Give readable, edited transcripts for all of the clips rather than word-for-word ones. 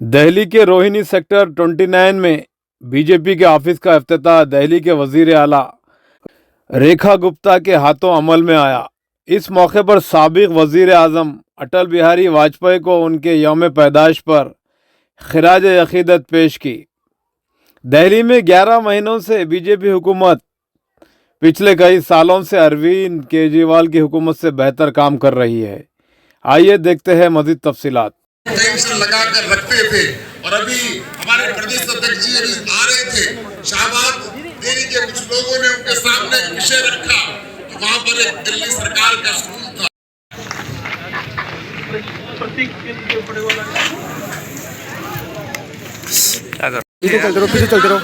दिल्ली के रोहिणी सेक्टर 29 में बीजेपी के ऑफिस का इफ्तिताह दिल्ली के वजीर आला रेखा गुप्ता के हाथों अमल में आया। इस मौके पर साबिक वजीर आजम अटल बिहारी वाजपेयी को उनके यौम पैदाइश पर खिराज अकीदत पेश की। दिल्ली में 11 महीनों से बीजेपी हुकूमत पिछले कई सालों से अरविंद केजरीवाल की हुकूमत से बेहतर काम कर रही है। आइए देखते हैं मजीद तफसीलात। टेंशन लगा कर रखते थे और अभी हमारे प्रदेश अध्यक्ष जी अभी आ रहे थे, शाहबाद देने के कुछ लोगों ने उनके सामने विषय रखा कि वहां पर एक दिल्ली सरकार का स्कूल था। पीछे चलते रहो।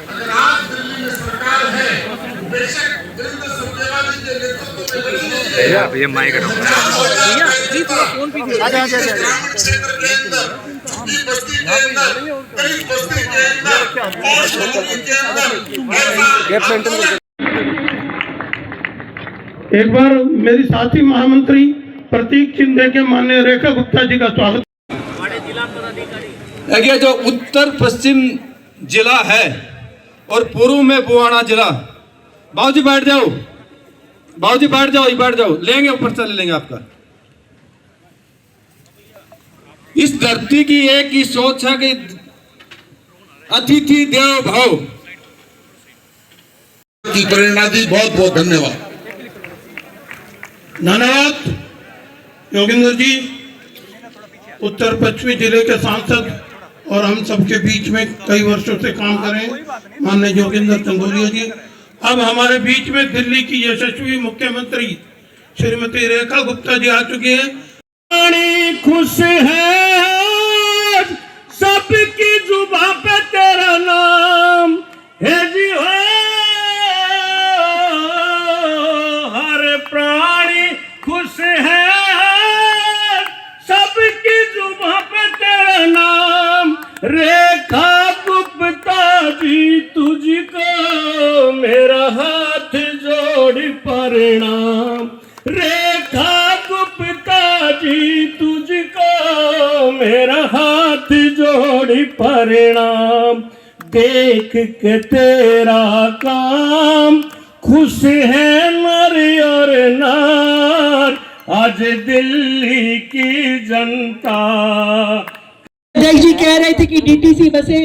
अगर आज दिल्ली में सरकार है, बेशक वीरेंद्र सुरजेवाला जी के नेतृत्व में बनी है। ये माइक ग्रामीण क्षेत्र के अंदर, छोटी बस्ती के अंदर, दलित बस्ती के अंदर और शहरों के अंदर एक बार मेरी साथी महामंत्री प्रतीक चिन्ह के माननीय रेखा गुप्ता जी का स्वागत। देखिए, जो उत्तर पश्चिम जिला है और पूर्व में बुआना जिला। बाबूजी बैठ जाओ, बाबूजी बैठ जाओ, लेंगे ऊपर चले लेंगे आपका। इस धरती की एक ही सोच है कि अतिथि देवो भव की प्रेरणा दी। बहुत बहुत धन्यवाद। धन्यवाद योगेंद्र जी, उत्तर पश्चिमी जिले के सांसद और हम सबके बीच में कई वर्षों से काम करें माननीय योगेंद्र चंदोलिया जी। अब हमारे बीच में दिल्ली की यशस्वी मुख्यमंत्री श्रीमती रेखा गुप्ता जी आ चुकी है। खुश है सबकी जुबां पे तेरा नाम है जी हो, हर प्राणी खुश है सबकी जुबां पे तेरा नाम। रेखा गुप्ता जी तुझको मेरा हाथ जोड़ प्रणाम। रेखा गुप्ता जी तुझको मेरा हाथ जोड़ प्रणाम। देख के तेरा काम खुश है नर और नार, आज दिल्ली की जनता। अध्यक्ष जी कह रहे थे कि डीटीसी बसे,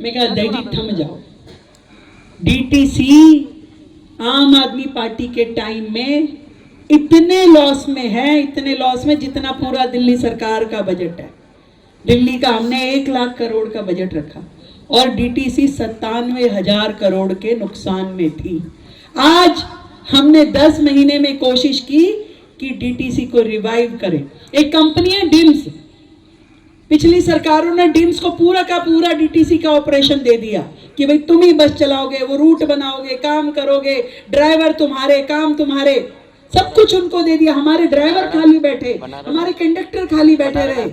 मैं कहा अध्यक्ष जी थम जाओ। डीटीसी आम आदमी पार्टी के टाइम में इतने लॉस में है, इतने लॉस में जितना पूरा दिल्ली सरकार का बजट है। दिल्ली का हमने 1 लाख करोड़ का बजट रखा और डीटीसी 97,000 करोड़ के नुकसान में थी। आज हमने 10 महीने में कोशिश की कि डीटीसी को रिवाइव करें। एक कंपनी है डिम्स, पिछली सरकारों ने डिम्स को पूरा का पूरा डीटीसी का ऑपरेशन दे दिया कि भाई तुम ही बस चलाओगे, वो रूट बनाओगे, काम करोगे, ड्राइवर तुम्हारे, काम तुम्हारे, सब कुछ उनको दे दिया। हमारे ड्राइवर खाली बैठे, हमारे कंडक्टर खाली बैठे रहे,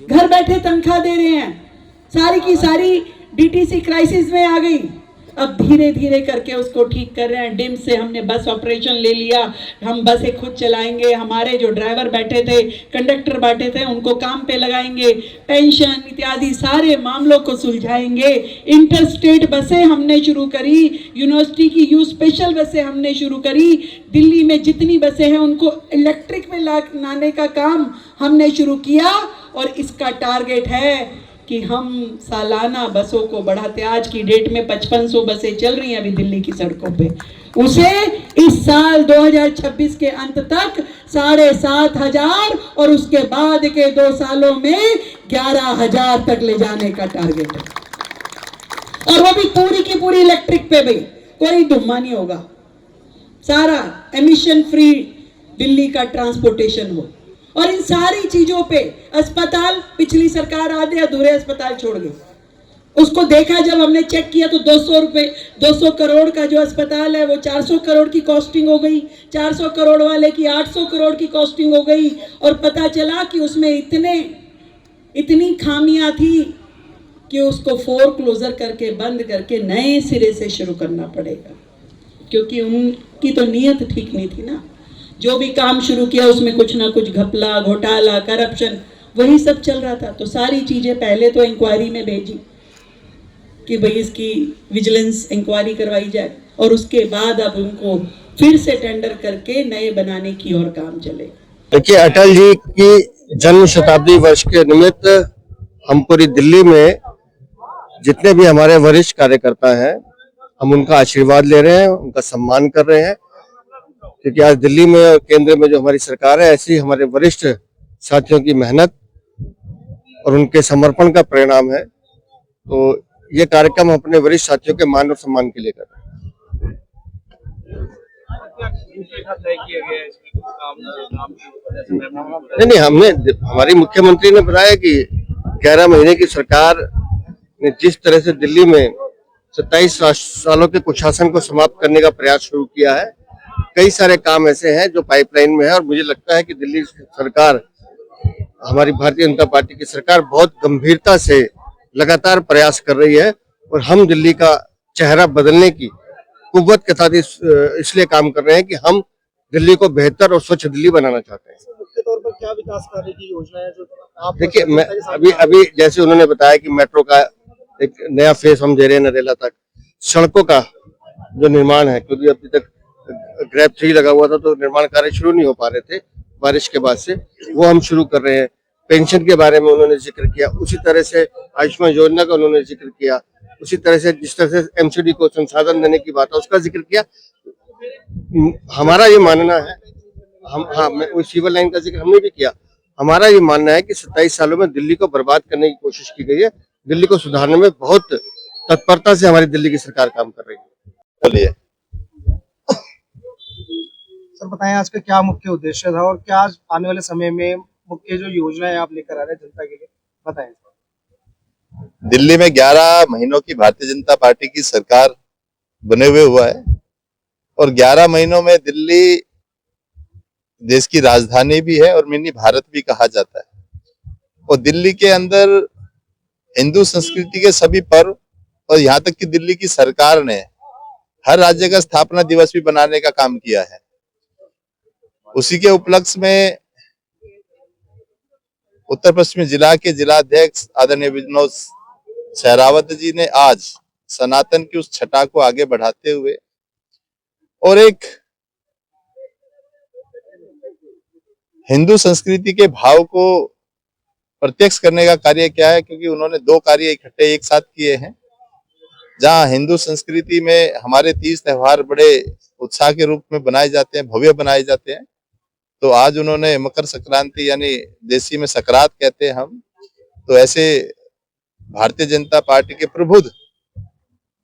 घर बैठे तनख्वाह दे रहे हैं। सारी की सारी डीटीसी क्राइसिस में आ गई। अब धीरे धीरे करके उसको ठीक कर रहे हैं। डिम से हमने बस ऑपरेशन ले लिया, हम बसें खुद चलाएंगे, हमारे जो ड्राइवर बैठे थे, कंडक्टर बैठे थे, उनको काम पे लगाएंगे, पेंशन इत्यादि सारे मामलों को सुलझाएंगे। इंटर स्टेट बसें हमने शुरू करी, यूनिवर्सिटी की यू स्पेशल बसें हमने शुरू करी। दिल्ली में जितनी बसें हैं उनको इलेक्ट्रिक में लाने का काम हमने शुरू किया और इसका टारगेट है कि हम सालाना बसों को बढ़ाते। आज की डेट में 5500 बसें चल रही हैं अभी दिल्ली की सड़कों पे, उसे इस साल 2026 के अंत तक 7,500 और उसके बाद के 2 सालों में 11,000 तक ले जाने का टारगेट है। और वो भी पूरी की पूरी इलेक्ट्रिक पे, भाई कोई धुम्मा नहीं होगा, सारा एमिशन फ्री दिल्ली का ट्रांसपोर्टेशन हो। और इन सारी चीजों पे अस्पताल, पिछली सरकार आधे अधूरे अस्पताल छोड़ गई। उसको देखा, जब हमने चेक किया तो 200 करोड़ का जो अस्पताल है वो 400 करोड़ की कॉस्टिंग हो गई, 400 करोड़ वाले की 800 करोड़ की कॉस्टिंग हो गई। और पता चला कि उसमें इतनी खामियां थी कि उसको फोरक्लोजर करके बंद करके नए सिरे से शुरू करना पड़ेगा, क्योंकि उनकी तो नीयत ठीक नहीं थी ना। जो भी काम शुरू किया उसमें कुछ ना कुछ घपला, घोटाला, करप्शन, वही सब चल रहा था। तो सारी चीजें पहले तो इंक्वायरी में भेजी कि भाई इसकी विजिलेंस इंक्वायरी करवाई जाए, और उसके बाद अब उनको फिर से टेंडर करके नए बनाने की ओर काम चले। देखिए, अटल जी की जन्म शताब्दी वर्ष के निमित्त हम पूरी दिल्ली में जितने भी हमारे वरिष्ठ कार्यकर्ता हैं, हम उनका आशीर्वाद ले रहे हैं, उनका सम्मान कर रहे हैं, क्योंकि आज दिल्ली में और केंद्र में जो हमारी सरकार है, ऐसी हमारे वरिष्ठ साथियों की मेहनत और उनके समर्पण का परिणाम है। तो ये कार्यक्रम हम अपने वरिष्ठ साथियों के मान और सम्मान के लिए कर रहे हैं। नहीं, हमने, हमारी मुख्यमंत्री ने बताया कि 11 महीने की सरकार ने जिस तरह से दिल्ली में 27 सालों के कुशासन को समाप्त करने का प्रयास शुरू किया है, कई सारे काम ऐसे हैं जो पाइपलाइन में है, और मुझे लगता है कि दिल्ली सरकार, हमारी भारतीय जनता पार्टी की सरकार बहुत गंभीरता से लगातार प्रयास कर रही है, और हम दिल्ली का चेहरा बदलने की कुव्वत के साथ इसलिए काम कर रहे हैं कि हम दिल्ली को बेहतर और स्वच्छ दिल्ली बनाना चाहते हैं। मुख्य तौर पर क्या विकास कार्य की योजना है जो आप देखिए, मैं अभी जैसे उन्होंने बताया कि मेट्रो का एक नया फेज हम दे रहे हैं, नरेला तक, सड़कों का जो निर्माण है, क्योंकि अभी तक ग्रैब 3 लगा हुआ था तो निर्माण कार्य शुरू नहीं हो पा रहे थे बारिश के बाद से, वो हम शुरू कर रहे हैं। पेंशन के बारे में उन्होंने जिक्र किया, उसी तरह से आयुष्मान योजना का उन्होंने जिक्र किया, उसी तरह से जिस तरह से एमसीडी को संसाधन देने की बात है उसका जिक्र किया। हमारा ये मानना है, वो सिविल लाइन का जिक्र हमने भी किया, हमारा ये मानना है कि 27 सालों में दिल्ली को बर्बाद करने की कोशिश की गई है। दिल्ली को सुधारने में बहुत तत्परता से हमारी दिल्ली की सरकार काम कर रही है। बोलिए सर, बताएं आज का क्या मुख्य उद्देश्य था और क्या आज आने वाले समय में मुख्य जो योजनाएं आप लेकर आ रहे हैं जनता के लिए, बताएं। दिल्ली में 11 महीनों की भारतीय जनता पार्टी की सरकार बने हुआ है, और 11 महीनों में दिल्ली देश की राजधानी भी है और मिनी भारत भी कहा जाता है। और दिल्ली के अंदर हिंदू संस्कृति के सभी पर्व, और यहाँ तक कि दिल्ली की सरकार ने हर राज्य का स्थापना दिवस भी बनाने का काम किया है। उसी के उपलक्ष्य में उत्तर पश्चिमी जिला के जिलाध्यक्ष आदरणीय विनोद सहरावत जी ने आज सनातन की उस छटा को आगे बढ़ाते हुए और एक हिंदू संस्कृति के भाव को प्रत्यक्ष करने का कार्य किया है, क्योंकि उन्होंने 2 कार्य इकट्ठे एक साथ किए हैं। जहां हिंदू संस्कृति में हमारे 30 त्योहार बड़े उत्साह के रूप में बनाए जाते हैं, भव्य बनाए जाते हैं, तो आज उन्होंने मकर संक्रांति, यानी देसी में सकरात कहते हैं हम, तो ऐसे भारतीय जनता पार्टी के प्रबुद्ध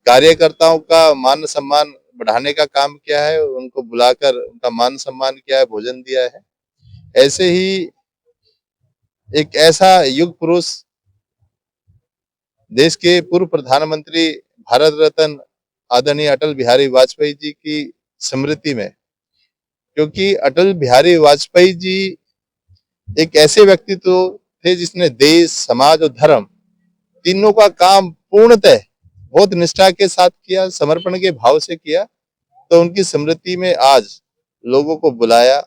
कार्यकर्ताओं का मान सम्मान बढ़ाने का काम किया है, उनको बुलाकर उनका मान सम्मान किया है, भोजन दिया है। ऐसे ही एक ऐसा युग पुरुष, देश के पूर्व प्रधानमंत्री भारत रत्न आदरणीय अटल बिहारी वाजपेयी जी की स्मृति में, क्योंकि अटल बिहारी वाजपेयी जी एक ऐसे व्यक्तित्व थे जिसने देश, समाज और धर्म तीनों का काम पूर्णतः बहुत निष्ठा के साथ किया, समर्पण के भाव से किया। तो उनकी स्मृति में आज लोगों को बुलाया,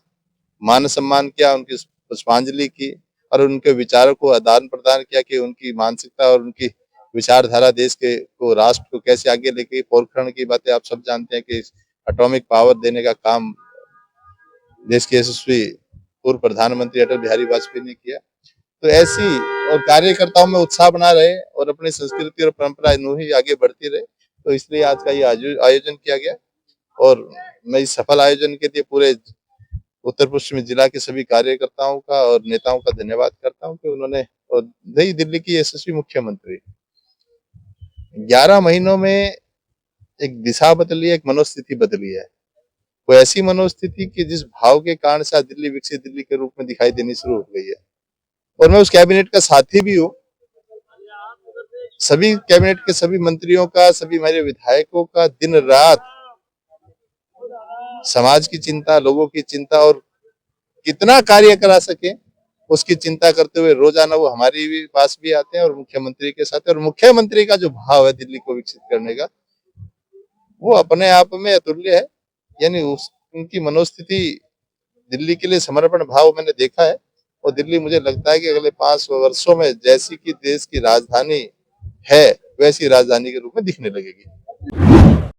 मान सम्मान किया, उनकी पुष्पांजलि की और उनके विचारों को आदान प्रदान किया कि उनकी मानसिकता और उनकी विचारधारा देश के को, राष्ट्र को कैसे आगे लेके, पोखरण की बातें आप सब जानते हैं कि एटॉमिक पावर देने का काम देश के यशस्वी पूर्व प्रधानमंत्री अटल बिहारी वाजपेयी ने किया। तो ऐसी और कार्यकर्ताओं में उत्साह बना रहे और अपनी संस्कृति और परंपरा यूं ही आगे बढ़ती रहे, तो इसलिए आज का ये आयोजन किया गया। और मैं इस सफल आयोजन के लिए पूरे उत्तर पश्चिमी जिला के सभी कार्यकर्ताओं का और नेताओं का धन्यवाद करता हूं कि उन्होंने, और नई दिल्ली की यशस्वी मुख्यमंत्री 11 महीनों में एक दिशा बदली है, एक मनोस्थिति बदली है। वो ऐसी मनोस्थिति कि जिस भाव के कारण से आज दिल्ली विकसित दिल्ली के रूप में दिखाई देनी शुरू हो गई है। और मैं उस कैबिनेट का साथी भी हूँ, सभी कैबिनेट के सभी मंत्रियों का, सभी हमारे विधायकों का दिन रात समाज की चिंता, लोगों की चिंता और कितना कार्य करा सके उसकी चिंता करते हुए रोजाना वो हमारे भी पास भी आते हैं और मुख्यमंत्री के साथ। और मुख्यमंत्री का जो भाव है दिल्ली को विकसित करने का, वो अपने आप में अतुल्य है। यानी उनकी मनोस्थिति, दिल्ली के लिए समर्पण भाव मैंने देखा है। और दिल्ली मुझे लगता है कि अगले 5 वर्षों में जैसी कि देश की राजधानी है वैसी राजधानी के रूप में दिखने लगेगी।